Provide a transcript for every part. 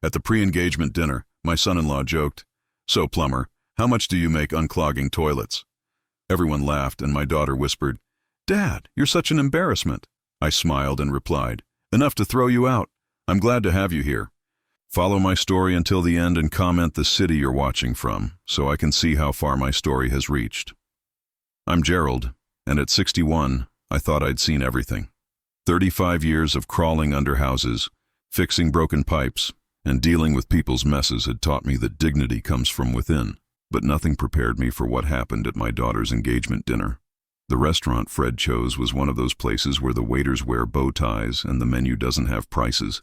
At the pre-engagement dinner, my son-in-law joked, "So, plumber, how much do you make unclogging toilets?" Everyone laughed, and my daughter whispered, "Dad, you're such an embarrassment." I smiled and replied, "Enough to throw you out. I'm glad to have you here. Follow my story until the end and comment the city you're watching from, so I can see how far my story has reached." I'm Gerald, and at 61, I thought I'd seen everything. 35 years of crawling under houses, fixing broken pipes, and dealing with people's messes had taught me that dignity comes from within, but nothing prepared me for what happened at my daughter's engagement dinner. The restaurant Fred chose was one of those places where the waiters wear bow ties and the menu doesn't have prices.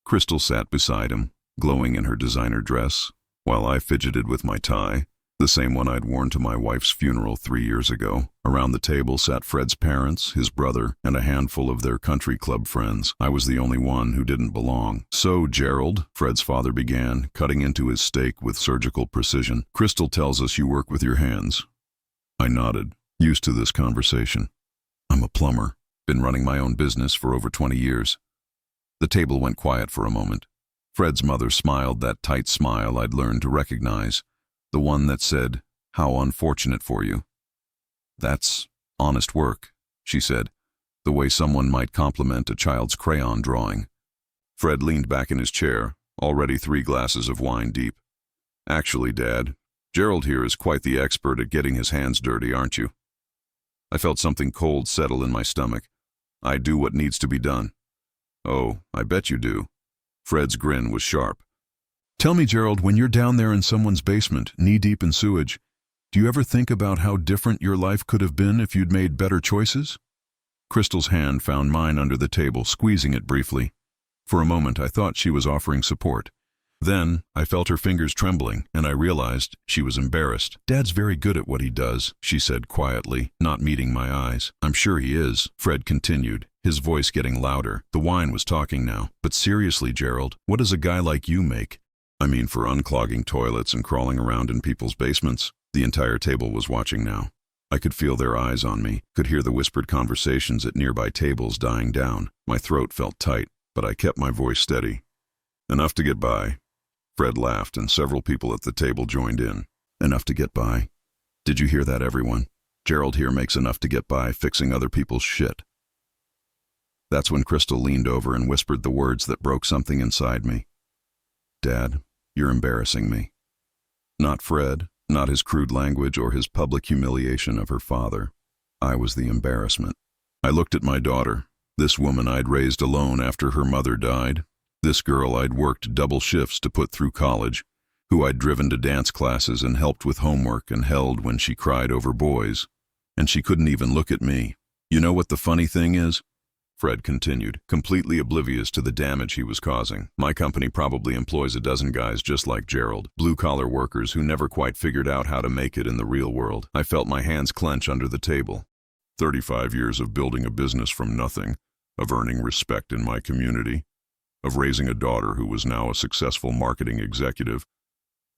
Crystal sat beside him, glowing in her designer dress, while I fidgeted with my tie, the same one I'd worn to my wife's funeral 3 years ago. Around the table sat Fred's parents, his brother, and a handful of their country club friends. I was the only one who didn't belong. "So, Gerald," Fred's father began, cutting into his steak with surgical precision, "Crystal tells us you work with your hands." I nodded, used to this conversation. "I'm a plumber, been running my own business for over 20 years. The table went quiet for a moment. Fred's mother smiled, that tight smile I'd learned to recognize, the one that said, "How unfortunate for you." "That's honest work," she said, the way someone might compliment a child's crayon drawing. Fred leaned back in his chair, already 3 glasses of wine deep. "Actually, Dad, Gerald here is quite the expert at getting his hands dirty, aren't you?" I felt something cold settle in my stomach. "I do what needs to be done." "Oh, I bet you do." Fred's grin was sharp. "Tell me, Gerald, when you're down there in someone's basement, knee-deep in sewage, do you ever think about how different your life could have been if you'd made better choices?" Crystal's hand found mine under the table, squeezing it briefly. For a moment, I thought she was offering support. Then, I felt her fingers trembling, and I realized she was embarrassed. "Dad's very good at what he does," she said quietly, not meeting my eyes. "I'm sure he is," Fred continued, his voice getting louder. The wine was talking now. "But seriously, Gerald, what does a guy like you make? I mean, for unclogging toilets and crawling around in people's basements." The entire table was watching now. I could feel their eyes on me, could hear the whispered conversations at nearby tables dying down. My throat felt tight, but I kept my voice steady. "Enough to get by." Fred laughed, and several people at the table joined in. "Enough to get by. Did you hear that, everyone? Gerald here makes enough to get by fixing other people's shit." That's when Crystal leaned over and whispered the words that broke something inside me. "Dad, you're embarrassing me." Not Fred, not his crude language or his public humiliation of her father. I was the embarrassment. I looked at my daughter, this woman I'd raised alone after her mother died, this girl I'd worked double shifts to put through college, who I'd driven to dance classes and helped with homework and held when she cried over boys. And she couldn't even look at me. "You know what the funny thing is?" Fred continued, completely oblivious to the damage he was causing. "My company probably employs a dozen guys just like Gerald, blue-collar workers who never quite figured out how to make it in the real world." I felt my hands clench under the table. 35 years of building a business from nothing, of earning respect in my community, of raising a daughter who was now a successful marketing executive.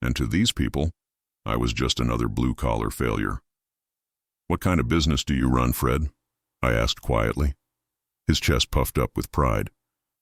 And to these people, I was just another blue-collar failure. "What kind of business do you run, Fred?" I asked quietly. His chest puffed up with pride.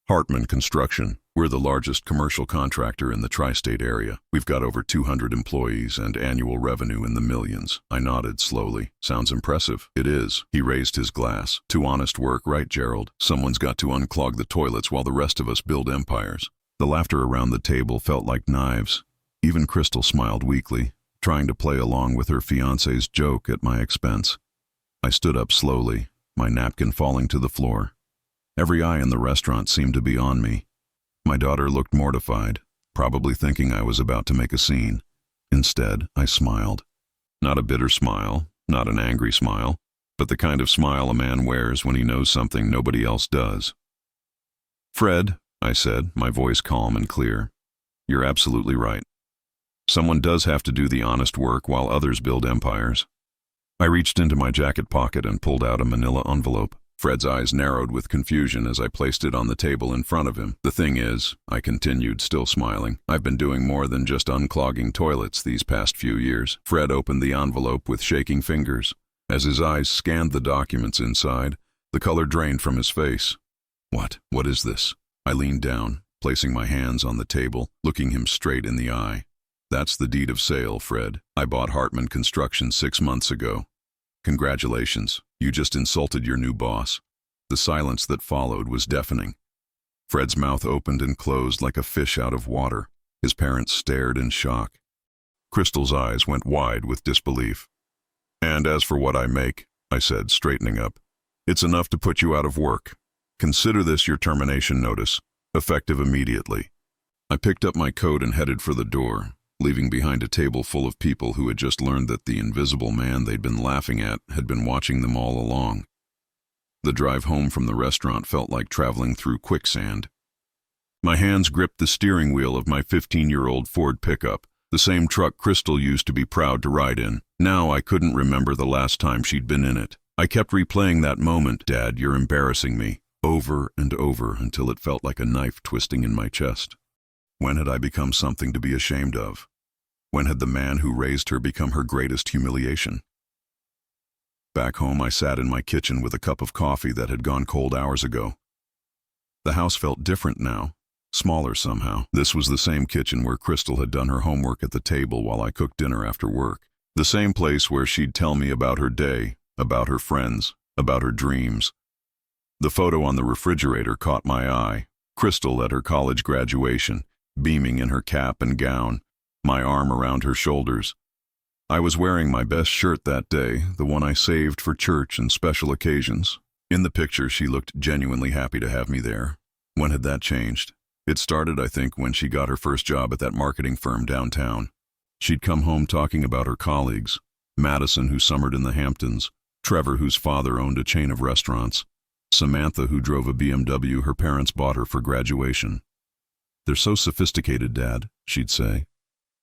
"Hartman Construction. We're the largest commercial contractor in the tri-state area. We've got over 200 employees and annual revenue in the millions." I nodded slowly. "Sounds impressive." "It is." He raised his glass. "To honest work, right, Gerald? Someone's got to unclog the toilets while the rest of us build empires." The laughter around the table felt like knives. Even Crystal smiled weakly, trying to play along with her fiancé's joke at my expense. I stood up slowly, my napkin falling to the floor. Every eye in the restaurant seemed to be on me. My daughter looked mortified, probably thinking I was about to make a scene. Instead, I smiled. Not a bitter smile, not an angry smile, but the kind of smile a man wears when he knows something nobody else does. "Fred," I said, my voice calm and clear, "you're absolutely right. Someone does have to do the honest work while others build empires." I reached into my jacket pocket and pulled out a manila envelope. Fred's eyes narrowed with confusion as I placed it on the table in front of him. "The thing is," I continued, still smiling, "I've been doing more than just unclogging toilets these past few years." Fred opened the envelope with shaking fingers. As his eyes scanned the documents inside, the color drained from his face. What is this?" I leaned down, placing my hands on the table, looking him straight in the eye. That's the deed of sale, Fred. I bought Hartman Construction 6 months ago. Congratulations, you just insulted your new boss. The silence that followed was deafening. Fred's mouth opened and closed like a fish out of water. His parents stared in shock. Crystal's eyes went wide with disbelief. And as for what I make, I said, straightening up, it's enough to put you out of work. Consider this your termination notice, effective immediately. I picked up my coat and headed for the door, leaving behind a table full of people who had just learned that the invisible man they'd been laughing at had been watching them all along. The drive home from the restaurant felt like traveling through quicksand. My hands gripped the steering wheel of my 15-year-old Ford pickup, the same truck Crystal used to be proud to ride in. Now I couldn't remember the last time she'd been in it. I kept replaying that moment, "Dad, you're embarrassing me," over and over until it felt like a knife twisting in my chest. When had I become something to be ashamed of? When had the man who raised her become her greatest humiliation? Back home, I sat in my kitchen with a cup of coffee that had gone cold hours ago. The house felt different now, smaller somehow. This was the same kitchen where Crystal had done her homework at the table while I cooked dinner after work. The same place where she'd tell me about her day, about her friends, about her dreams. The photo on the refrigerator caught my eye. Crystal at her college graduation, beaming in her cap and gown, my arm around her shoulders. I was wearing my best shirt that day, the one I saved for church and special occasions. In the picture, she looked genuinely happy to have me there. When had that changed? It started, I think, when she got her first job at that marketing firm downtown. She'd come home talking about her colleagues, Madison, who summered in the Hamptons, Trevor, whose father owned a chain of restaurants, Samantha, who drove a BMW her parents bought her for graduation. "They're so sophisticated, Dad," she'd say.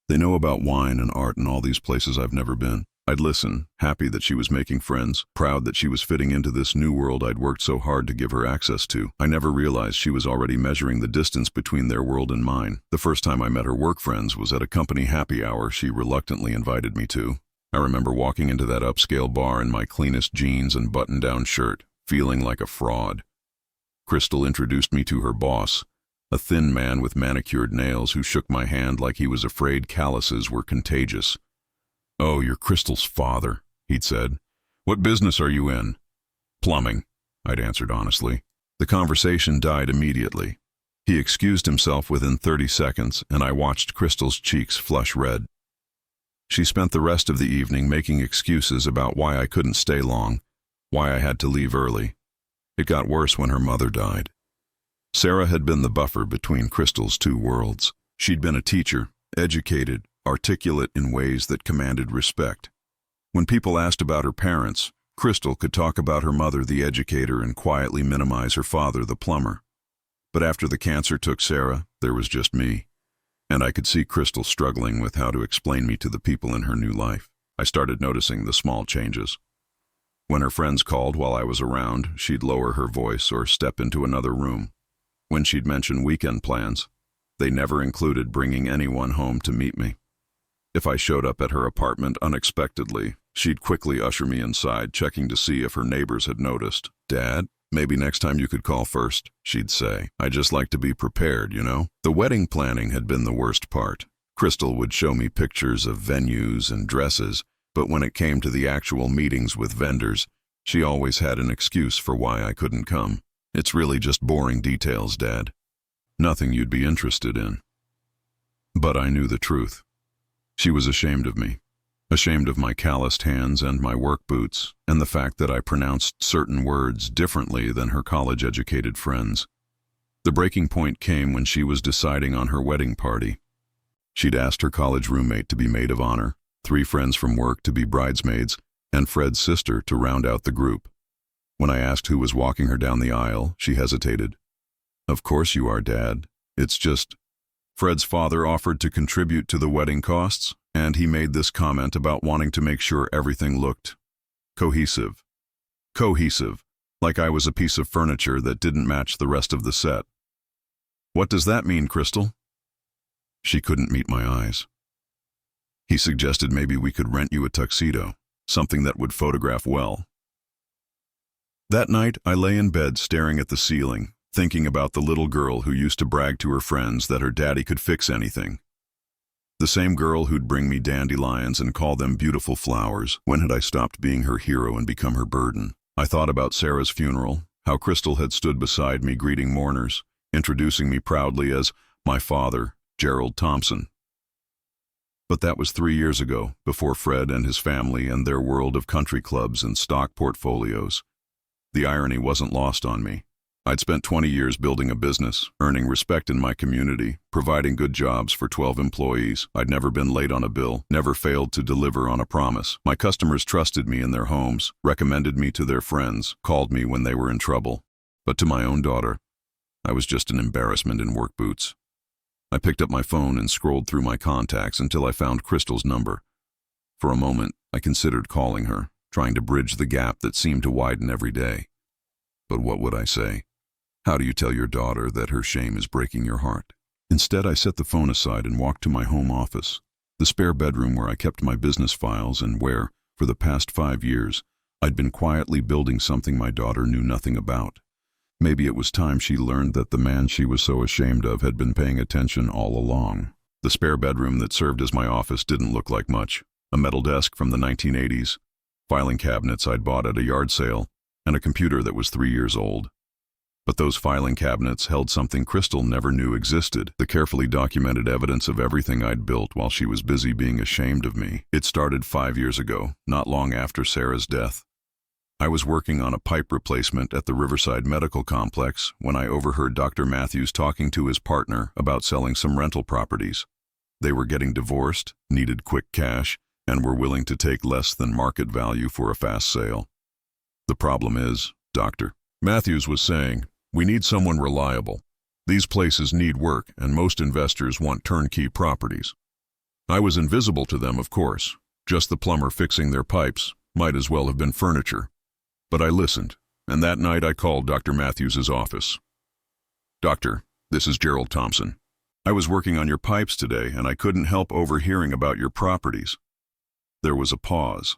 "They know about wine and art and all these places I've never been." I'd listen, happy that she was making friends, proud that she was fitting into this new world I'd worked so hard to give her access to. I never realized she was already measuring the distance between their world and mine. The first time I met her work friends was at a company happy hour she reluctantly invited me to. I remember walking into that upscale bar in my cleanest jeans and button-down shirt, feeling like a fraud. Crystal introduced me to her boss, a thin man with manicured nails who shook my hand like he was afraid calluses were contagious. "Oh, you're Crystal's father," he'd said. "What business are you in?" "Plumbing," I'd answered honestly. The conversation died immediately. He excused himself within 30 seconds, and I watched Crystal's cheeks flush red. She spent the rest of the evening making excuses about why I couldn't stay long, why I had to leave early. It got worse when her mother died. Sarah had been the buffer between Crystal's two worlds. She'd been a teacher, educated, articulate in ways that commanded respect. When people asked about her parents, Crystal could talk about her mother, the educator, and quietly minimize her father, the plumber. But after the cancer took Sarah, there was just me. And I could see Crystal struggling with how to explain me to the people in her new life. I started noticing the small changes. When her friends called while I was around, she'd lower her voice or step into another room. When she'd mention weekend plans, they never included bringing anyone home to meet me. If I showed up at her apartment unexpectedly, she'd quickly usher me inside, checking to see if her neighbors had noticed. "Dad, maybe next time you could call first," she'd say. "I just like to be prepared, you know?" The wedding planning had been the worst part. Crystal would show me pictures of venues and dresses, but when it came to the actual meetings with vendors, she always had an excuse for why I couldn't come. "It's really just boring details, Dad. Nothing you'd be interested in." But I knew the truth. She was ashamed of me, ashamed of my calloused hands and my work boots, and the fact that I pronounced certain words differently than her college-educated friends. The breaking point came when she was deciding on her wedding party. She'd asked her college roommate to be maid of honor, 3 friends from work to be bridesmaids, and Fred's sister to round out the group. When I asked who was walking her down the aisle, she hesitated. "Of course you are, Dad. It's just..." Fred's father offered to contribute to the wedding costs, and he made this comment about wanting to make sure everything looked cohesive. Cohesive, like I was a piece of furniture that didn't match the rest of the set. "What does that mean, Crystal?" She couldn't meet my eyes. He suggested maybe we could rent you a tuxedo, something that would photograph well. That night, I lay in bed staring at the ceiling, thinking about the little girl who used to brag to her friends that her daddy could fix anything. The same girl who'd bring me dandelions and call them beautiful flowers. When had I stopped being her hero and become her burden? I thought about Sarah's funeral, how Crystal had stood beside me greeting mourners, introducing me proudly as my father, Gerald Thompson. But that was 3 years ago, before Fred and his family and their world of country clubs and stock portfolios. The irony wasn't lost on me. I'd spent 20 years building a business, earning respect in my community, providing good jobs for 12 employees. I'd never been late on a bill, never failed to deliver on a promise. My customers trusted me in their homes, recommended me to their friends, called me when they were in trouble. But to my own daughter, I was just an embarrassment in work boots. I picked up my phone and scrolled through my contacts until I found Crystal's number. For a moment, I considered calling her, trying to bridge the gap that seemed to widen every day. But what would I say? How do you tell your daughter that her shame is breaking your heart? Instead, I set the phone aside and walked to my home office, the spare bedroom where I kept my business files and where, for the past 5 years, I'd been quietly building something my daughter knew nothing about. Maybe it was time she learned that the man she was so ashamed of had been paying attention all along. The spare bedroom that served as my office didn't look like much. A metal desk from the 1980s, filing cabinets I'd bought at a yard sale, and a computer that was 3 years old. But those filing cabinets held something Crystal never knew existed, the carefully documented evidence of everything I'd built while she was busy being ashamed of me. It started 5 years ago, not long after Sarah's death. I was working on a pipe replacement at the Riverside Medical Complex when I overheard Dr. Matthews talking to his partner about selling some rental properties. They were getting divorced, needed quick cash, and were willing to take less than market value for a fast sale. The problem is, Dr. Matthews was saying, we need someone reliable. These places need work, and most investors want turnkey properties. I was invisible to them, of course. Just the plumber fixing their pipes might as well have been furniture. But I listened, and that night I called Dr. Matthews' office. Doctor, this is Gerald Thompson. I was working on your pipes today, and I couldn't help overhearing about your properties. There was a pause.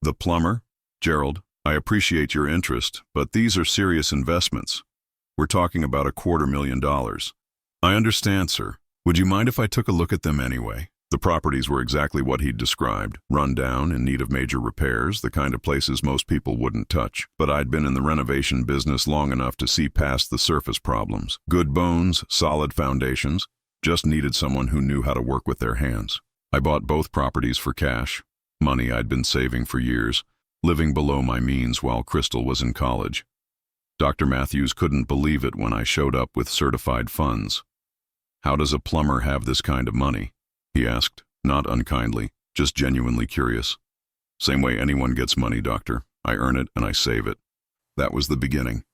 The plumber? Gerald, I appreciate your interest, but these are serious investments. We're talking about $250,000. I understand, sir. Would you mind if I took a look at them anyway? The properties were exactly what he'd described, run down, in need of major repairs, the kind of places most people wouldn't touch. But I'd been in the renovation business long enough to see past the surface problems. Good bones, solid foundations, just needed someone who knew how to work with their hands. I bought both properties for cash, money I'd been saving for years, living below my means while Crystal was in college. Dr. Matthews couldn't believe it when I showed up with certified funds. How does a plumber have this kind of money? He asked, not unkindly, just genuinely curious. Same way anyone gets money, doctor. I earn it and I save it. That was the beginning.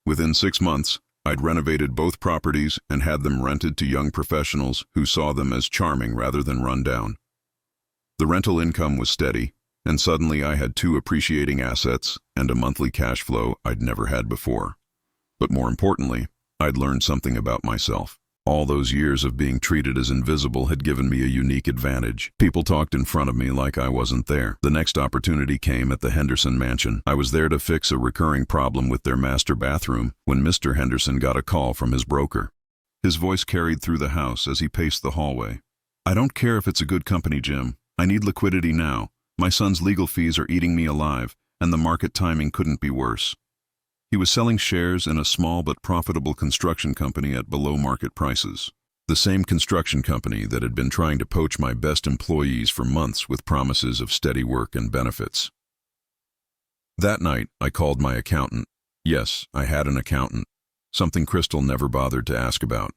Within 6 months, I'd renovated both properties and had them rented to young professionals who saw them as charming rather than run down. The rental income was steady, and suddenly I had 2 appreciating assets and a monthly cash flow I'd never had before. But more importantly, I'd learned something about myself. All those years of being treated as invisible had given me a unique advantage. People talked in front of me like I wasn't there. The next opportunity came at the Henderson mansion. I was there to fix a recurring problem with their master bathroom when Mr. Henderson got a call from his broker. His voice carried through the house as he paced the hallway. I don't care if it's a good company, Jim. I need liquidity now. My son's legal fees are eating me alive, and the market timing couldn't be worse. He was selling shares in a small but profitable construction company at below-market prices. The same construction company that had been trying to poach my best employees for months with promises of steady work and benefits. That night, I called my accountant. Yes, I had an accountant, something Crystal never bothered to ask about.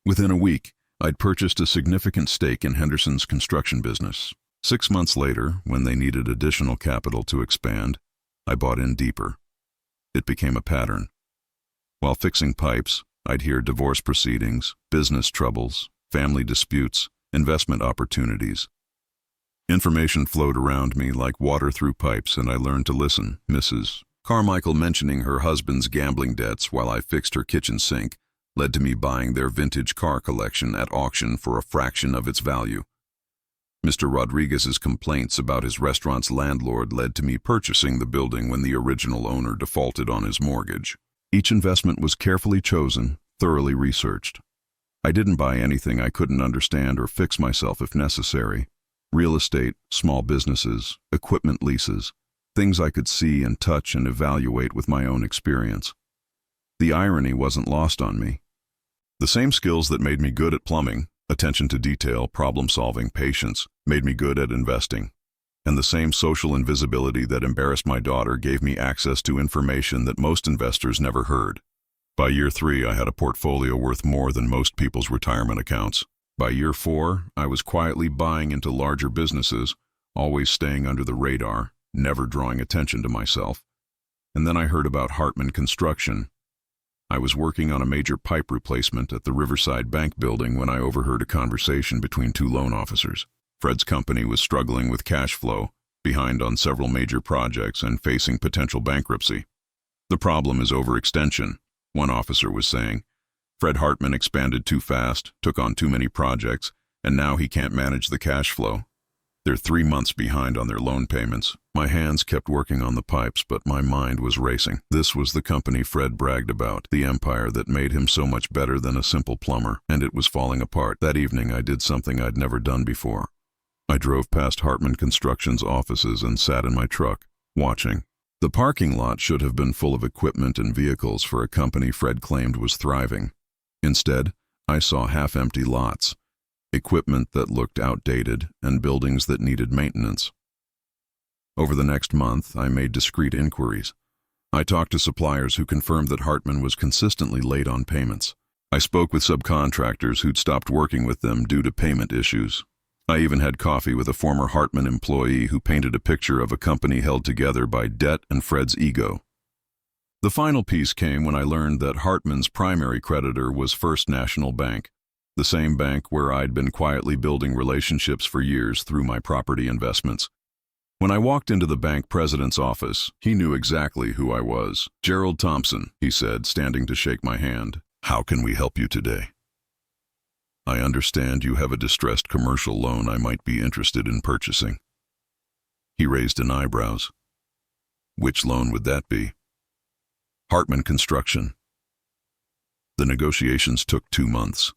Within a week, I'd purchased a significant stake in Henderson's construction business. 6 months later, when they needed additional capital to expand, I bought in deeper. It became a pattern. While fixing pipes, I'd hear divorce proceedings, business troubles, family disputes, investment opportunities. Information flowed around me like water through pipes, and I learned to listen. Mrs. Carmichael mentioning her husband's gambling debts while I fixed her kitchen sink led to me buying their vintage car collection at auction for a fraction of its value. Mr. Rodriguez's complaints about his restaurant's landlord led to me purchasing the building when the original owner defaulted on his mortgage. Each investment was carefully chosen, thoroughly researched. I didn't buy anything I couldn't understand or fix myself if necessary. Real estate, small businesses, equipment leases, things I could see and touch and evaluate with my own experience. The irony wasn't lost on me. The same skills that made me good at plumbing, attention to detail, problem-solving, patience, made me good at investing. And the same social invisibility that embarrassed my daughter gave me access to information that most investors never heard. By year 3, I had a portfolio worth more than most people's retirement accounts. By year 4, I was quietly buying into larger businesses, always staying under the radar, never drawing attention to myself. And then I heard about Hartman Construction. I was working on a major pipe replacement at the Riverside Bank building when I overheard a conversation between 2 loan officers. Fred's company was struggling with cash flow, behind on several major projects, and facing potential bankruptcy. The problem is overextension, one officer was saying. Fred Hartman expanded too fast, took on too many projects, and now he can't manage the cash flow. They're 3 months behind on their loan payments. My hands kept working on the pipes, but my mind was racing. This was the company Fred bragged about, the empire that made him so much better than a simple plumber, and it was falling apart. That evening I did something I'd never done before. I drove past Hartman Construction's offices and sat in my truck, watching. The parking lot should have been full of equipment and vehicles for a company Fred claimed was thriving. Instead, I saw half-empty lots, equipment that looked outdated, and buildings that needed maintenance. Over the next month, I made discreet inquiries. I talked to suppliers who confirmed that Hartman was consistently late on payments. I spoke with subcontractors who'd stopped working with them due to payment issues. I even had coffee with a former Hartman employee who painted a picture of a company held together by debt and Fred's ego. The final piece came when I learned that Hartman's primary creditor was First National Bank, the same bank where I'd been quietly building relationships for years through my property investments. When I walked into the bank president's office, he knew exactly who I was. "Gerald Thompson," he said, standing to shake my hand. "How can we help you today?" "I understand you have a distressed commercial loan I might be interested in purchasing." He raised an eyebrows. "Which loan would that be?" "Hartman Construction." The negotiations took 2 months.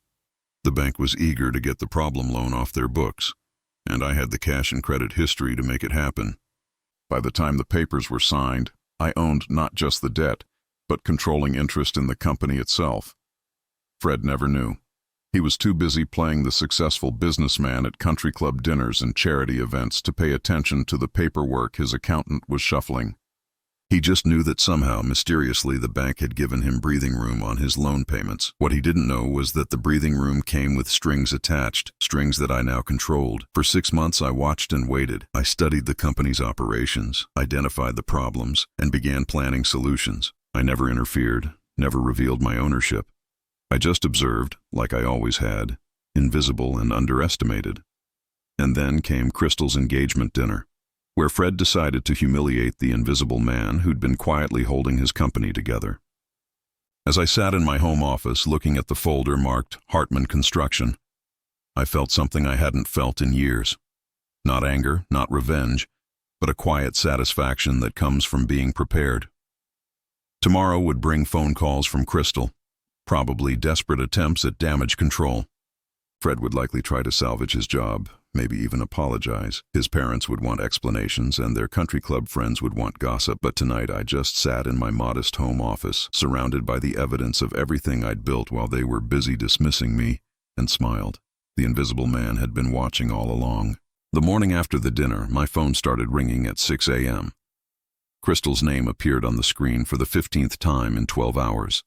The bank was eager to get the problem loan off their books, and I had the cash and credit history to make it happen. By the time the papers were signed, I owned not just the debt, but controlling interest in the company itself. Fred never knew. He was too busy playing the successful businessman at country club dinners and charity events to pay attention to the paperwork his accountant was shuffling. He just knew that somehow, mysteriously, the bank had given him breathing room on his loan payments. What he didn't know was that the breathing room came with strings attached, strings that I now controlled. For 6 months I watched and waited. I studied the company's operations, identified the problems, and began planning solutions. I never interfered, never revealed my ownership. I just observed, like I always had, invisible and underestimated. And then came Crystal's engagement dinner, where Fred decided to humiliate the invisible man who'd been quietly holding his company together. As I sat in my home office looking at the folder marked Hartman Construction, I felt something I hadn't felt in years. Not anger, not revenge, but a quiet satisfaction that comes from being prepared. Tomorrow would bring phone calls from Crystal, probably desperate attempts at damage control. Fred would likely try to salvage his job, maybe even apologize. His parents would want explanations, and their country club friends would want gossip. But tonight I just sat in my modest home office, surrounded by the evidence of everything I'd built while they were busy dismissing me, and smiled. The invisible man had been watching all along. The morning after the dinner, my phone started ringing at 6 a.m. Crystal's name appeared on the screen for the 15th time in 12 hours.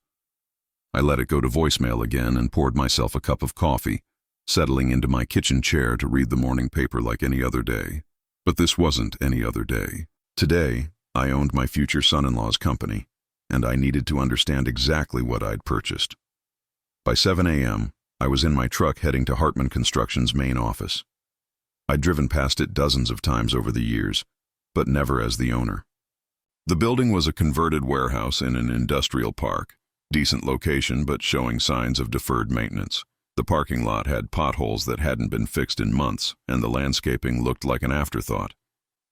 I let it go to voicemail again and poured myself a cup of coffee, settling into my kitchen chair to read the morning paper like any other day. But this wasn't any other day. Today, I owned my future son-in-law's company, and I needed to understand exactly what I'd purchased. By 7 a.m., I was in my truck heading to Hartman Construction's main office. I'd driven past it dozens of times over the years, but never as the owner. The building was a converted warehouse in an industrial park. Decent location, but showing signs of deferred maintenance. The parking lot had potholes that hadn't been fixed in months, and the landscaping looked like an afterthought.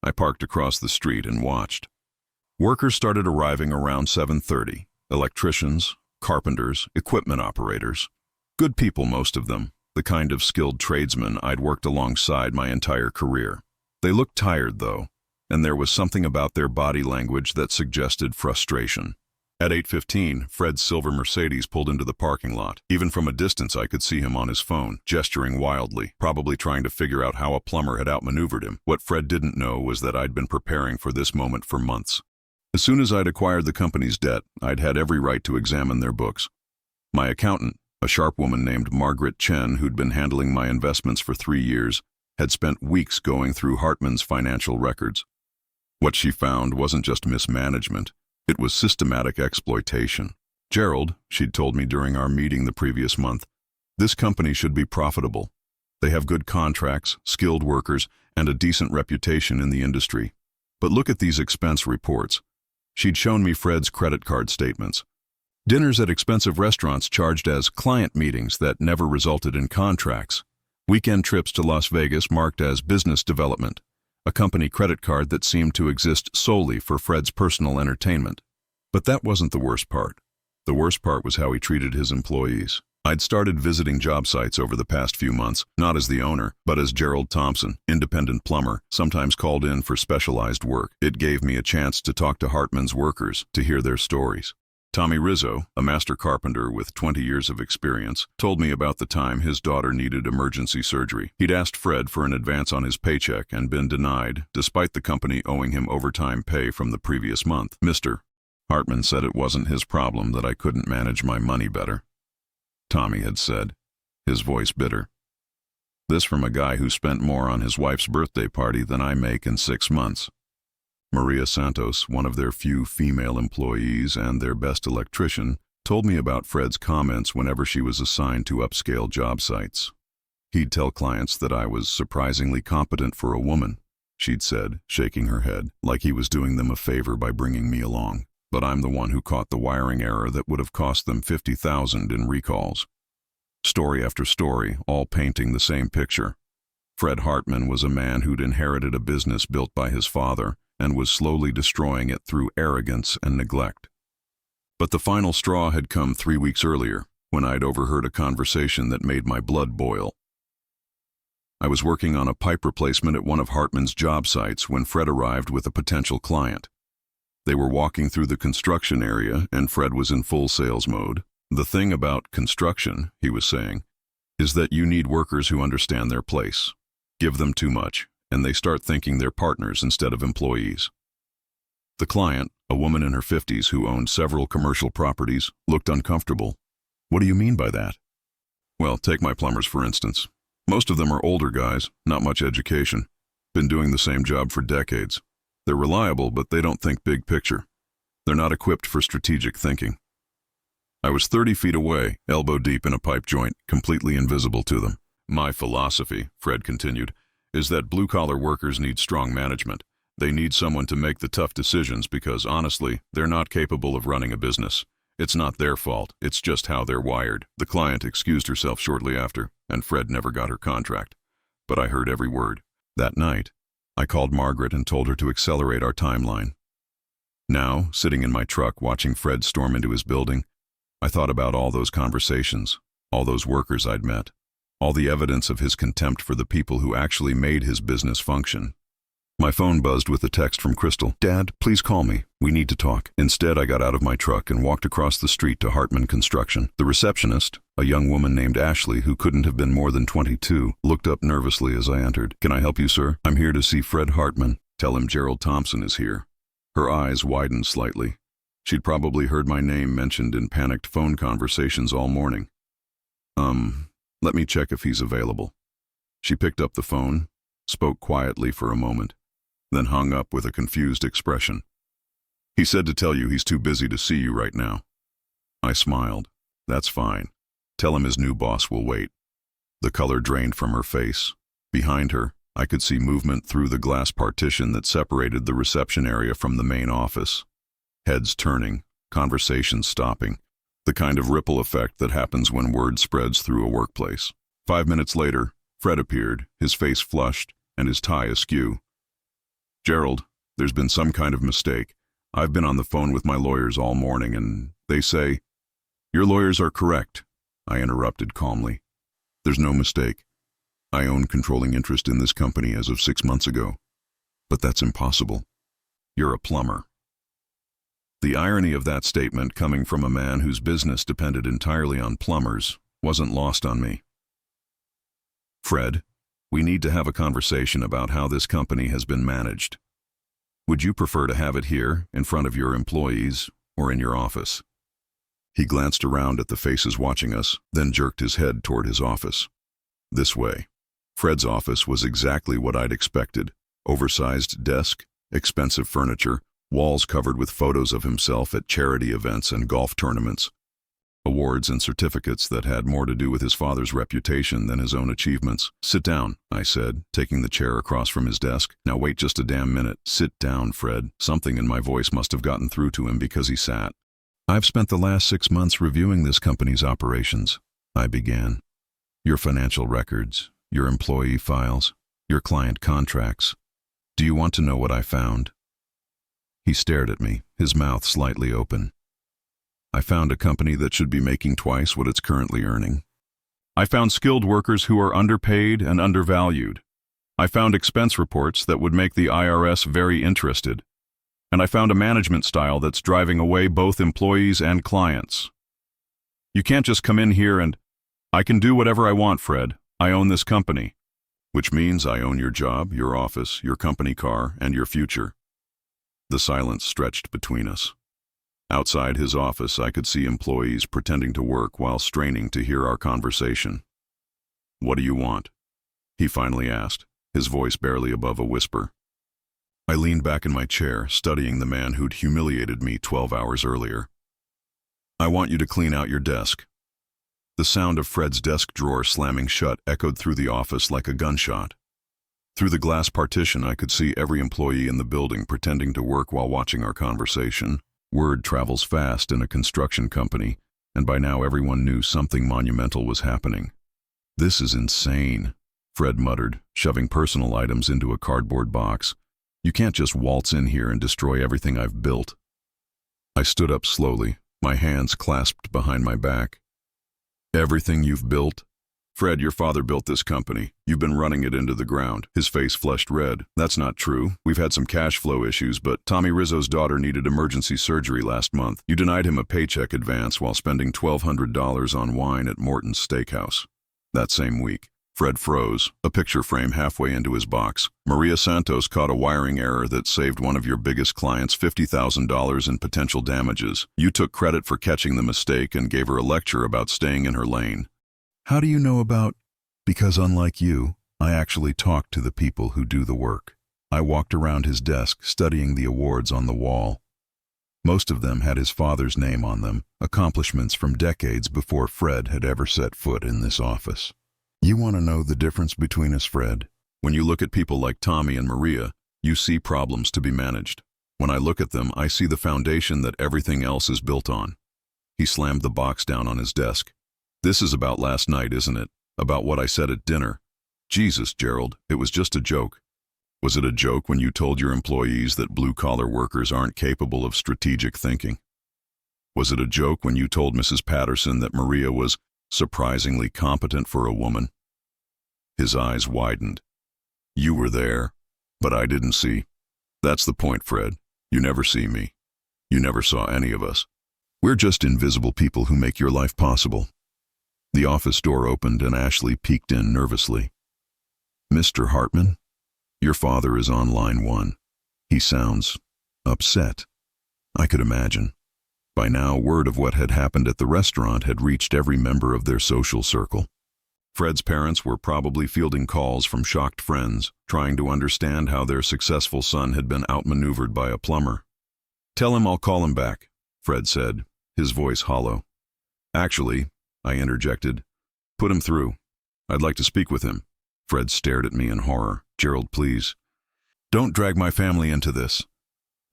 I parked across the street and watched. Workers started arriving around 7:30. Electricians, carpenters, equipment operators. Good people, most of them, the kind of skilled tradesmen I'd worked alongside my entire career. They looked tired, though, and there was something about their body language that suggested frustration. At 8:15, Fred's silver Mercedes pulled into the parking lot. Even from a distance, I could see him on his phone, gesturing wildly, probably trying to figure out how a plumber had outmaneuvered him. What Fred didn't know was that I'd been preparing for this moment for months. As soon as I'd acquired the company's debt, I'd had every right to examine their books. My accountant, a sharp woman named Margaret Chen, who'd been handling my investments for 3 years, had spent weeks going through Hartman's financial records. What she found wasn't just mismanagement. It was systematic exploitation. Gerald, she'd told me during our meeting the previous month, this company should be profitable. They have good contracts, skilled workers, and a decent reputation in the industry. But look at these expense reports. She'd shown me Fred's credit card statements. Dinners at expensive restaurants charged as client meetings that never resulted in contracts. Weekend trips to Las Vegas marked as business development. A company credit card that seemed to exist solely for Fred's personal entertainment. But that wasn't the worst part. The worst part was how he treated his employees. I'd started visiting job sites over the past few months, not as the owner, but as Gerald Thompson, independent plumber, sometimes called in for specialized work. It gave me a chance to talk to Hartman's workers, to hear their stories. Tommy Rizzo, a master carpenter with 20 years of experience, told me about the time his daughter needed emergency surgery. He'd asked Fred for an advance on his paycheck and been denied, despite the company owing him overtime pay from the previous month. Mr. Hartman said it wasn't his problem that I couldn't manage my money better. Tommy had said, his voice bitter. This from a guy who spent more on his wife's birthday party than I make in 6 months. Maria Santos, one of their few female employees and their best electrician, told me about Fred's comments whenever she was assigned to upscale job sites. He'd tell clients that I was surprisingly competent for a woman, she'd said, shaking her head, like he was doing them a favor by bringing me along. But I'm the one who caught the wiring error that would have cost them $50,000 in recalls. Story after story, all painting the same picture. Fred Hartman was a man who'd inherited a business built by his father and was slowly destroying it through arrogance and neglect. But the final straw had come 3 weeks earlier, when I'd overheard a conversation that made my blood boil. I was working on a pipe replacement at one of Hartman's job sites when Fred arrived with a potential client. They were walking through the construction area, and Fred was in full sales mode. The thing about construction, he was saying, is that you need workers who understand their place. Give them too much, and they start thinking they're partners instead of employees. The client, a woman in her 50s who owned several commercial properties, looked uncomfortable. What do you mean by that? Well, take my plumbers, for instance. Most of them are older guys, not much education. Been doing the same job for decades. They're reliable, but they don't think big picture. They're not equipped for strategic thinking. I was 30 feet away, elbow deep in a pipe joint, completely invisible to them. My philosophy, Fred continued, is that blue-collar workers need strong management. They need someone to make the tough decisions because, honestly, they're not capable of running a business. It's not their fault, it's just how they're wired. The client excused herself shortly after, and Fred never got her contract. But I heard every word. That night, I called Margaret and told her to accelerate our timeline. Now, sitting in my truck watching Fred storm into his building, I thought about all those conversations, all those workers I'd met, all the evidence of his contempt for the people who actually made his business function. My phone buzzed with a text from Crystal. Dad, please call me. We need to talk. Instead, I got out of my truck and walked across the street to Hartman Construction. The receptionist, a young woman named Ashley who couldn't have been more than 22, looked up nervously as I entered. Can I help you, sir? I'm here to see Fred Hartman. Tell him Gerald Thompson is here. Her eyes widened slightly. She'd probably heard my name mentioned in panicked phone conversations all morning. Let me check if he's available. She picked up the phone, spoke quietly for a moment, then hung up with a confused expression. He said to tell you he's too busy to see you right now. I smiled. That's fine. Tell him his new boss will wait. The color drained from her face. Behind her, I could see movement through the glass partition that separated the reception area from the main office. Heads turning, conversations stopping, the kind of ripple effect that happens when word spreads through a workplace. 5 minutes later, Fred appeared, his face flushed and his tie askew. Gerald, there's been some kind of mistake. I've been on the phone with my lawyers all morning and They say, "Your lawyers are correct," I interrupted calmly. "There's no mistake. I own controlling interest in this company as of 6 months ago. But that's impossible. You're a plumber." The irony of that statement coming from a man whose business depended entirely on plumbers wasn't lost on me. "Fred, we need to have a conversation about how this company has been managed. Would you prefer to have it here, in front of your employees, or in your office?" He glanced around at the faces watching us, then jerked his head toward his office. This way. Fred's office was exactly what I'd expected. Oversized desk, expensive furniture, walls covered with photos of himself at charity events and golf tournaments. Awards and certificates that had more to do with his father's reputation than his own achievements. "Sit down," I said, taking the chair across from his desk. "Now wait just a damn minute." "Sit down, Fred." Something in my voice must have gotten through to him because he sat. "I've spent the last 6 months reviewing this company's operations," I began. "Your financial records, your employee files, your client contracts. Do you want to know what I found?" He stared at me, his mouth slightly open. "I found a company that should be making twice what it's currently earning. I found skilled workers who are underpaid and undervalued. I found expense reports that would make the IRS very interested. And I found a management style that's driving away both employees and clients. You can't just come in here and, I can do whatever I want, Fred. I own this company." "Which means I own your job, your office, your company car, and your future." The silence stretched between us. Outside his office, I could see employees pretending to work while straining to hear our conversation. "What do you want?" he finally asked, his voice barely above a whisper. I leaned back in my chair, studying the man who'd humiliated me 12 hours earlier. "I want you to clean out your desk." The sound of Fred's desk drawer slamming shut echoed through the office like a gunshot. Through the glass partition, I could see every employee in the building pretending to work while watching our conversation. Word travels fast in a construction company, and by now everyone knew something monumental was happening. "This is insane," Fred muttered, shoving personal items into a cardboard box. "You can't just waltz in here and destroy everything I've built." I stood up slowly, my hands clasped behind my back. "Everything you've built?" "Fred, your father built this company. You've been running it into the ground." His face flushed red. "That's not true. We've had some cash flow issues, but Tommy Rizzo's daughter needed emergency surgery last month. You denied him a paycheck advance while spending $1,200 on wine at Morton's Steakhouse. That same week." Fred froze, a picture frame halfway into his box. "Maria Santos caught a wiring error that saved one of your biggest clients $50,000 in potential damages. You took credit for catching the mistake and gave her a lecture about staying in her lane." "How do you know about—" "Because unlike you, I actually talk to the people who do the work." I walked around his desk, studying the awards on the wall. Most of them had his father's name on them, accomplishments from decades before Fred had ever set foot in this office. "You want to know the difference between us, Fred? When you look at people like Tommy and Maria, you see problems to be managed. When I look at them, I see the foundation that everything else is built on." He slammed the box down on his desk. "This is about last night, isn't it? About what I said at dinner. Jesus, Gerald, it was just a joke." "Was it a joke when you told your employees that blue-collar workers aren't capable of strategic thinking? Was it a joke when you told Mrs. Patterson that Maria was surprisingly competent for a woman?" His eyes widened. "You were there, but I didn't see. That's the point, Fred. You never see me. You never saw any of us. We're just invisible people who make your life possible." The office door opened and Ashley peeked in nervously. "Mr. Hartman, your father is on line 1. He sounds upset." I could imagine. By now, word of what had happened at the restaurant had reached every member of their social circle. Fred's parents were probably fielding calls from shocked friends, trying to understand how their successful son had been outmaneuvered by a plumber. "Tell him I'll call him back," Fred said, his voice hollow. "Actually," I interjected, "put him through. I'd like to speak with him." Fred stared at me in horror. "Gerald, please. Don't drag my family into this.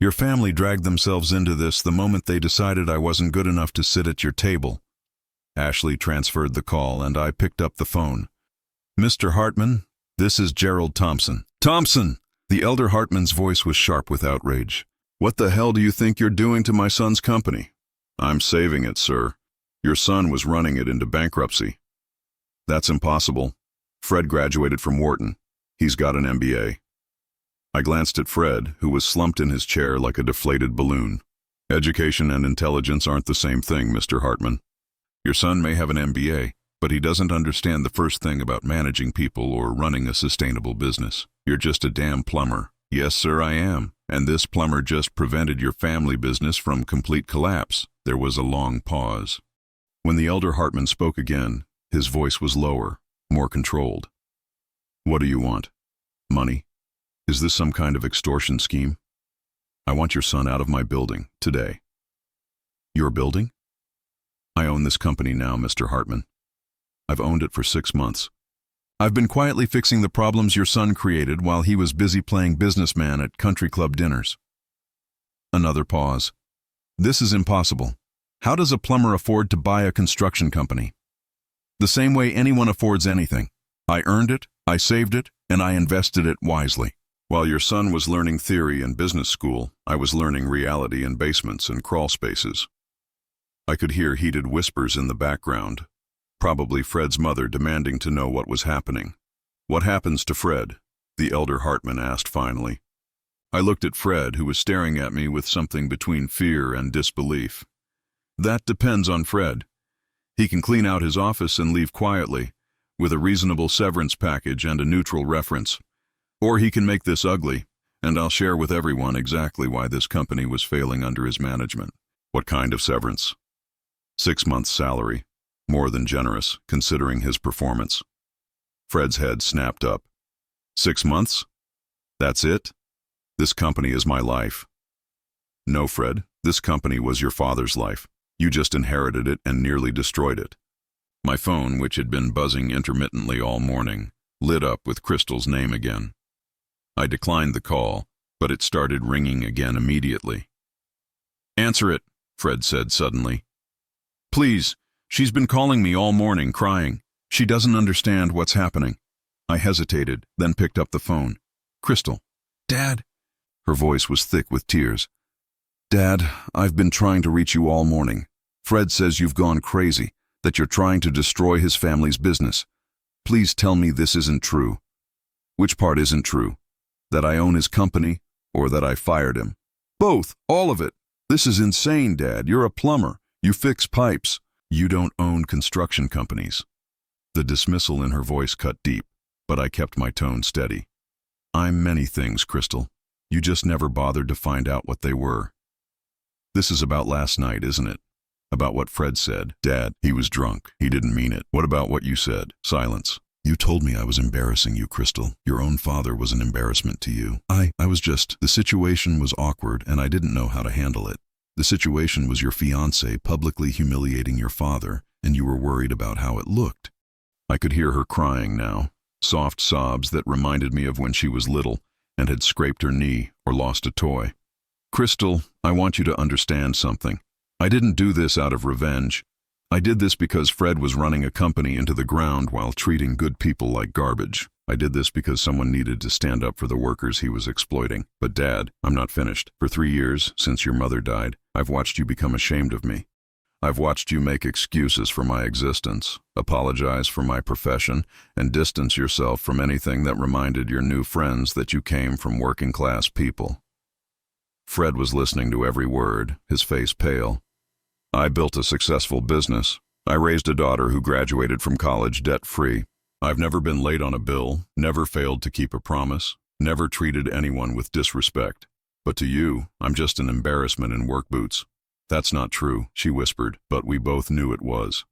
Your family dragged themselves into this the moment they decided I wasn't good enough to sit at your table." Ashley transferred the call, and I picked up the phone. "Mr. Hartman, this is Gerald Thompson." "Thompson!" The elder Hartman's voice was sharp with outrage. "What the hell do you think you're doing to my son's company?" I'm saving it, sir. Your son was running it into bankruptcy. That's impossible. Fred graduated from Wharton. He's got an MBA. I glanced at Fred, who was slumped in his chair like a deflated balloon. Education and intelligence aren't the same thing, Mr. Hartman. Your son may have an MBA, but he doesn't understand the first thing about managing people or running a sustainable business. You're just a damn plumber. Yes, sir, I am. And this plumber just prevented your family business from complete collapse. There was a long pause. When the elder Hartman spoke again, his voice was lower, more controlled. What do you want? Money? Is this some kind of extortion scheme? I want your son out of my building, today. Your building? I own this company now, Mr. Hartman. I've owned it for 6 months. I've been quietly fixing the problems your son created while he was busy playing businessman at country club dinners. Another pause. This is impossible. How does a plumber afford to buy a construction company? The same way anyone affords anything. I earned it, I saved it, and I invested it wisely. While your son was learning theory in business school, I was learning reality in basements and crawl spaces. I could hear heated whispers in the background, probably Fred's mother demanding to know what was happening. What happens to Fred? The elder Hartman asked finally. I looked at Fred, who was staring at me with something between fear and disbelief. That depends on Fred. He can clean out his office and leave quietly, with a reasonable severance package and a neutral reference. Or he can make this ugly, and I'll share with everyone exactly why this company was failing under his management. What kind of severance? 6 months' salary. More than generous, considering his performance. Fred's head snapped up. 6 months? That's it? This company is my life. No, Fred, this company was your father's life. You just inherited it and nearly destroyed it. My phone, which had been buzzing intermittently all morning, lit up with Crystal's name again. I declined the call, but it started ringing again immediately. Answer it, Fred said suddenly. Please, she's been calling me all morning, crying. She doesn't understand what's happening. I hesitated, then picked up the phone. Crystal. Dad. Her voice was thick with tears. Dad, I've been trying to reach you all morning. Fred says you've gone crazy, that you're trying to destroy his family's business. Please tell me this isn't true. Which part isn't true? That I own his company, or that I fired him? Both, all of it. This is insane, Dad. You're a plumber. You fix pipes. You don't own construction companies. The dismissal in her voice cut deep, but I kept my tone steady. I'm many things, Crystal. You just never bothered to find out what they were. This is about last night, isn't it? About what Fred said. Dad, he was drunk. He didn't mean it. What about what you said? Silence. You told me I was embarrassing you, Crystal. Your own father was an embarrassment to you. I was just... The situation was awkward and I didn't know how to handle it. The situation was your fiancé publicly humiliating your father, and you were worried about how it looked. I could hear her crying now, soft sobs that reminded me of when she was little and had scraped her knee or lost a toy. Crystal, I want you to understand something. I didn't do this out of revenge. I did this because Fred was running a company into the ground while treating good people like garbage. I did this because someone needed to stand up for the workers he was exploiting. But Dad, I'm not finished. For 3 years, since your mother died, I've watched you become ashamed of me. I've watched you make excuses for my existence, apologize for my profession, and distance yourself from anything that reminded your new friends that you came from working-class people. Fred was listening to every word, his face pale. I built a successful business. I raised a daughter who graduated from college debt-free. I've never been late on a bill, never failed to keep a promise, never treated anyone with disrespect. But to you, I'm just an embarrassment in work boots. That's not true, she whispered, but we both knew it was.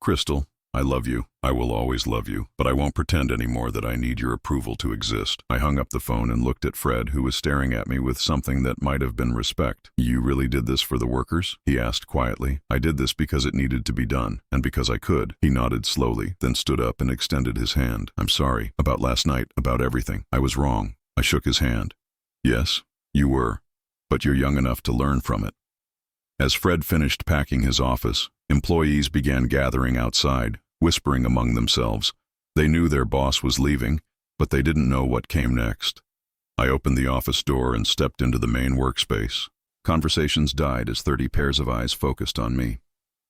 Crystal, I love you. I will always love you, but I won't pretend anymore that I need your approval to exist. I hung up the phone and looked at Fred, who was staring at me with something that might have been respect. You really did this for the workers? He asked quietly. I did this because it needed to be done, and because I could. He nodded slowly, then stood up and extended his hand. I'm sorry, about last night, about everything. I was wrong. I shook his hand. Yes, you were, but you're young enough to learn from it. As Fred finished packing his office, employees began gathering outside, whispering among themselves. They knew their boss was leaving, but they didn't know what came next. I opened the office door and stepped into the main workspace. Conversations died as 30 pairs of eyes focused on me.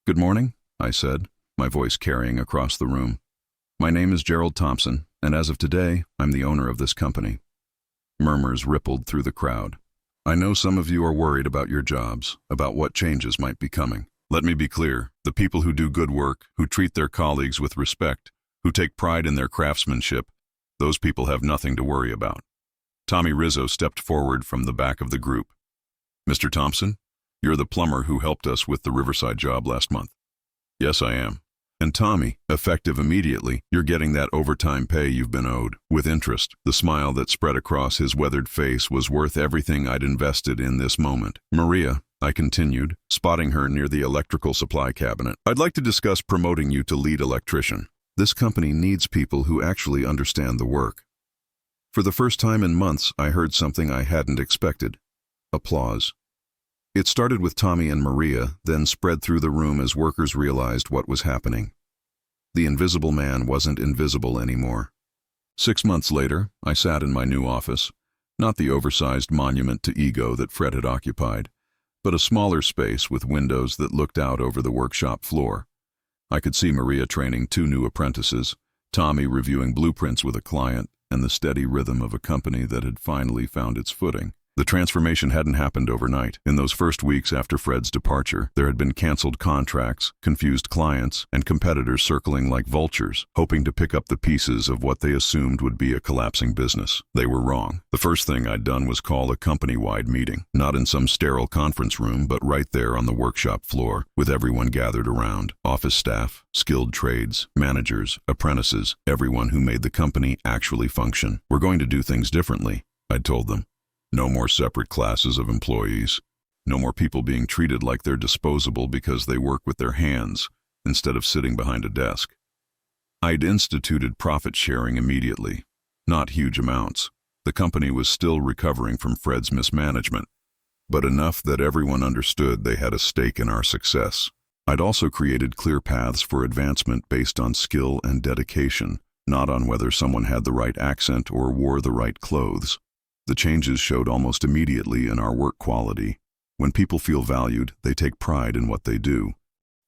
"Good morning," I said, my voice carrying across the room. "My name is Gerald Thompson, and as of today, I'm the owner of this company." Murmurs rippled through the crowd. "I know some of you are worried about your jobs, about what changes might be coming. Let me be clear, the people who do good work, who treat their colleagues with respect, who take pride in their craftsmanship, those people have nothing to worry about." Tommy Rizzo stepped forward from the back of the group. "Mr. Thompson, you're the plumber who helped us with the Riverside job last month." "Yes, I am." "And Tommy, effective immediately, you're getting that overtime pay you've been owed, with interest." The smile that spread across his weathered face was worth everything I'd invested in this moment. "Maria," I continued, spotting her near the electrical supply cabinet, "I'd like to discuss promoting you to lead electrician. This company needs people who actually understand the work." For the first time in months, I heard something I hadn't expected. Applause. It started with Tommy and Maria, then spread through the room as workers realized what was happening. The invisible man wasn't invisible anymore. 6 months later, I sat in my new office, not the oversized monument to ego that Fred had occupied, but a smaller space with windows that looked out over the workshop floor. I could see Maria training 2 new apprentices, Tommy reviewing blueprints with a client, and the steady rhythm of a company that had finally found its footing. The transformation hadn't happened overnight. In those first weeks after Fred's departure, there had been canceled contracts, confused clients, and competitors circling like vultures, hoping to pick up the pieces of what they assumed would be a collapsing business. They were wrong. The first thing I'd done was call a company-wide meeting, not in some sterile conference room, but right there on the workshop floor, with everyone gathered around. Office staff, skilled trades, managers, apprentices, everyone who made the company actually function. "We're going to do things differently," I'd told them. "No more separate classes of employees. No more people being treated like they're disposable because they work with their hands instead of sitting behind a desk." I'd instituted profit sharing immediately. Not huge amounts. The company was still recovering from Fred's mismanagement, but enough that everyone understood they had a stake in our success. I'd also created clear paths for advancement based on skill and dedication, not on whether someone had the right accent or wore the right clothes. The changes showed almost immediately in our work quality. When people feel valued, they take pride in what they do.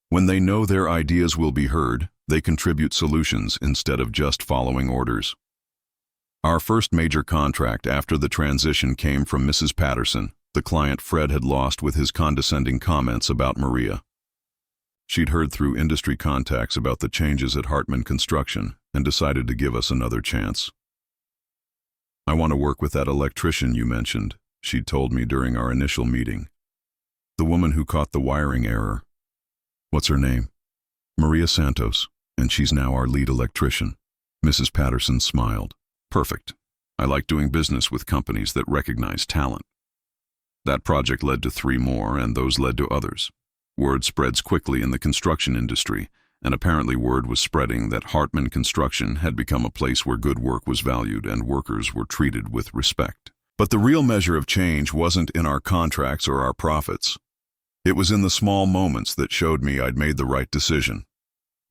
When they know their ideas will be heard, they contribute solutions instead of just following orders. Our first major contract after the transition came from Mrs. Patterson, the client Fred had lost with his condescending comments about Maria. She'd heard through industry contacts about the changes at Hartman Construction and decided to give us another chance. "I want to work with that electrician you mentioned," she'd told me during our initial meeting. "The woman who caught the wiring error." "What's her name?" "Maria Santos, and she's now our lead electrician." Mrs. Patterson smiled. "Perfect. I like doing business with companies that recognize talent." That project led to 3 more, and those led to others. Word spreads quickly in the construction industry, and apparently word was spreading that Hartman Construction had become a place where good work was valued and workers were treated with respect. But the real measure of change wasn't in our contracts or our profits. It was in the small moments that showed me I'd made the right decision.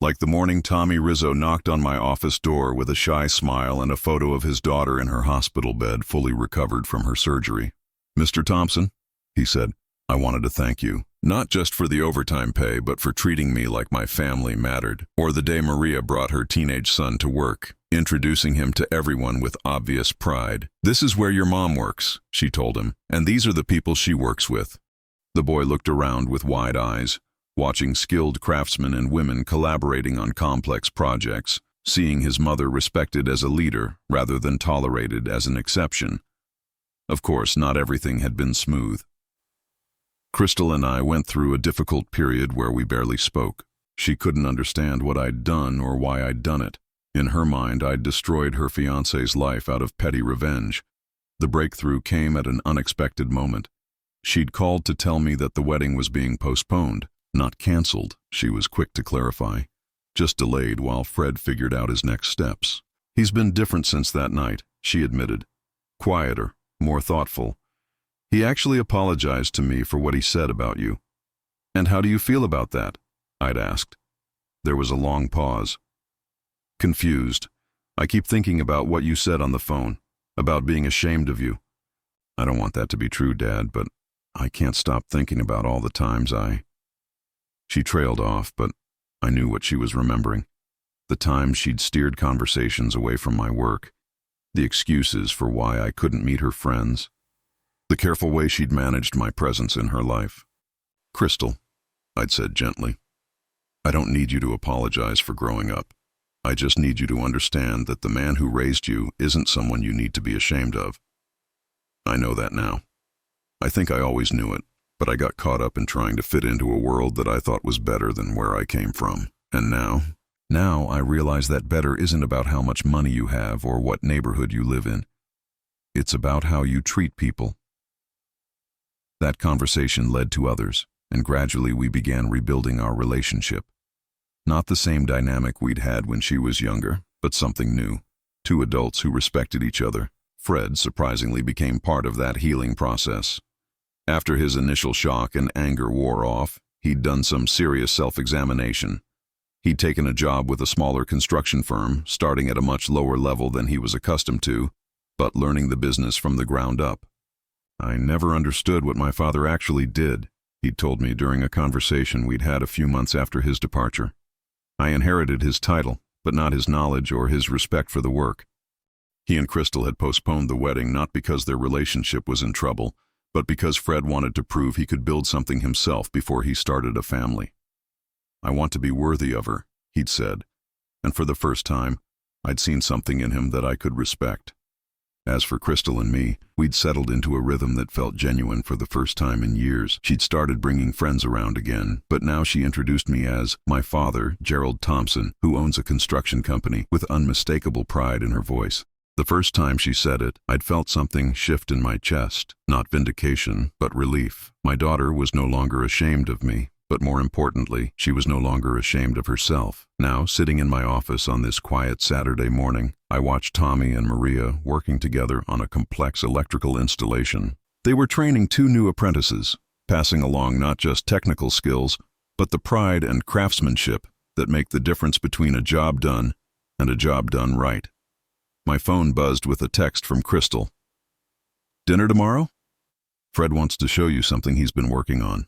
Like the morning Tommy Rizzo knocked on my office door with a shy smile and a photo of his daughter in her hospital bed fully recovered from her surgery. "Mr. Thompson," he said, "I wanted to thank you. Not just for the overtime pay, but for treating me like my family mattered. Or the day Maria brought her teenage son to work, introducing him to everyone with obvious pride. 'This is where your mom works,' she told him, 'and these are the people she works with.'" The boy looked around with wide eyes, watching skilled craftsmen and women collaborating on complex projects, seeing his mother respected as a leader rather than tolerated as an exception. Of course, not everything had been smooth. Crystal and I went through a difficult period where we barely spoke. She couldn't understand what I'd done or why I'd done it. In her mind, I'd destroyed her fiancé's life out of petty revenge. The breakthrough came at an unexpected moment. She'd called to tell me that the wedding was being postponed, not canceled, she was quick to clarify. Just delayed while Fred figured out his next steps. "He's been different since that night," she admitted. "Quieter, more thoughtful. He actually apologized to me for what he said about you." "And how do you feel about that?" I'd asked. There was a long pause. "Confused. I keep thinking about what you said on the phone, about being ashamed of you. I don't want that to be true, Dad, but I can't stop thinking about all the times She trailed off, but I knew what she was remembering. The times she'd steered conversations away from my work, the excuses for why I couldn't meet her friends, the careful way she'd managed my presence in her life. "Crystal," I'd said gently, "I don't need you to apologize for growing up. I just need you to understand that the man who raised you isn't someone you need to be ashamed of. I know that now. I think I always knew it, but I got caught up in trying to fit into a world that I thought was better than where I came from. And now I realize that better isn't about how much money you have or what neighborhood you live in. It's about how you treat people." That conversation led to others, and gradually we began rebuilding our relationship. Not the same dynamic we'd had when she was younger, but something new. Two adults who respected each other. Fred surprisingly became part of that healing process. After his initial shock and anger wore off, he'd done some serious self-examination. He'd taken a job with a smaller construction firm, starting at a much lower level than he was accustomed to, but learning the business from the ground up. "I never understood what my father actually did," he'd told me during a conversation we'd had a few months after his departure. "I inherited his title, but not his knowledge or his respect for the work." He and Crystal had postponed the wedding not because their relationship was in trouble, but because Fred wanted to prove he could build something himself before he started a family. "I want to be worthy of her," he'd said, and for the first time, I'd seen something in him that I could respect. As for Crystal and me, we'd settled into a rhythm that felt genuine for the first time in years. She'd started bringing friends around again, but now she introduced me as my father, Gerald Thompson, who owns a construction company, with unmistakable pride in her voice. The first time she said it, I'd felt something shift in my chest, not vindication, but relief. My daughter was no longer ashamed of me, but more importantly, she was no longer ashamed of herself. Now, sitting in my office on this quiet Saturday morning, I watched Tommy and Maria working together on a complex electrical installation. They were training two new apprentices, passing along not just technical skills, but the pride and craftsmanship that make the difference between a job done and a job done right. My phone buzzed with a text from Crystal. "Dinner tomorrow? Fred wants to show you something he's been working on."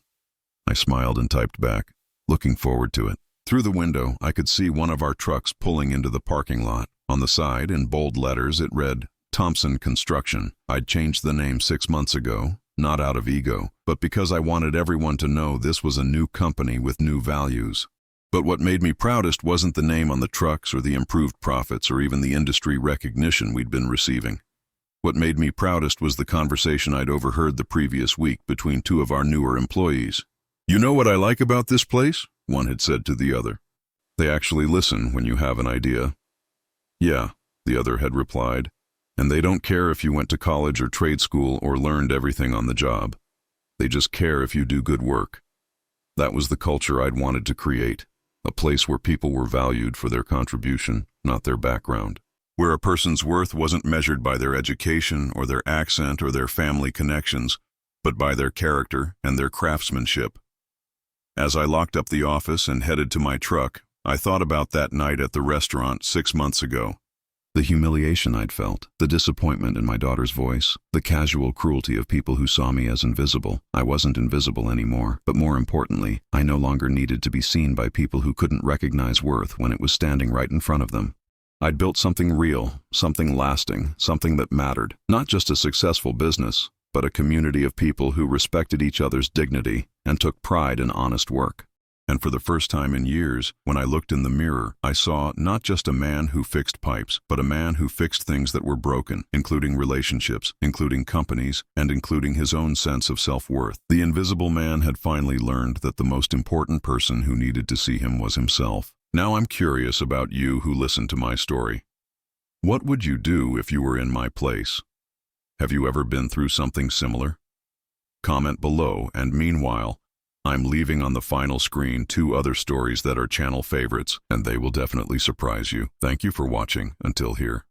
I smiled and typed back, "Looking forward to it." Through the window, I could see one of our trucks pulling into the parking lot. On the side, in bold letters, it read, "Thompson Construction." I'd changed the name 6 months ago, not out of ego, but because I wanted everyone to know this was a new company with new values. But what made me proudest wasn't the name on the trucks or the improved profits or even the industry recognition we'd been receiving. What made me proudest was the conversation I'd overheard the previous week between two of our newer employees. "You know what I like about this place?" one had said to the other. "They actually listen when you have an idea." "Yeah," the other had replied, "and they don't care if you went to college or trade school or learned everything on the job. They just care if you do good work." That was the culture I'd wanted to create. A place where people were valued for their contribution, not their background. Where a person's worth wasn't measured by their education or their accent or their family connections, but by their character and their craftsmanship. As I locked up the office and headed to my truck, I thought about that night at the restaurant 6 months ago. The humiliation I'd felt, the disappointment in my daughter's voice, the casual cruelty of people who saw me as invisible. I wasn't invisible anymore, but more importantly, I no longer needed to be seen by people who couldn't recognize worth when it was standing right in front of them. I'd built something real, something lasting, something that mattered. Not just a successful business, but a community of people who respected each other's dignity and took pride in honest work. And for the first time in years, when I looked in the mirror, I saw not just a man who fixed pipes, but a man who fixed things that were broken, including relationships, including companies, and including his own sense of self-worth. The invisible man had finally learned that the most important person who needed to see him was himself. Now I'm curious about you who listened to my story. What would you do if you were in my place? Have you ever been through something similar? Comment below, and meanwhile, I'm leaving on the final screen 2 other stories that are channel favorites, and they will definitely surprise you. Thank you for watching until here.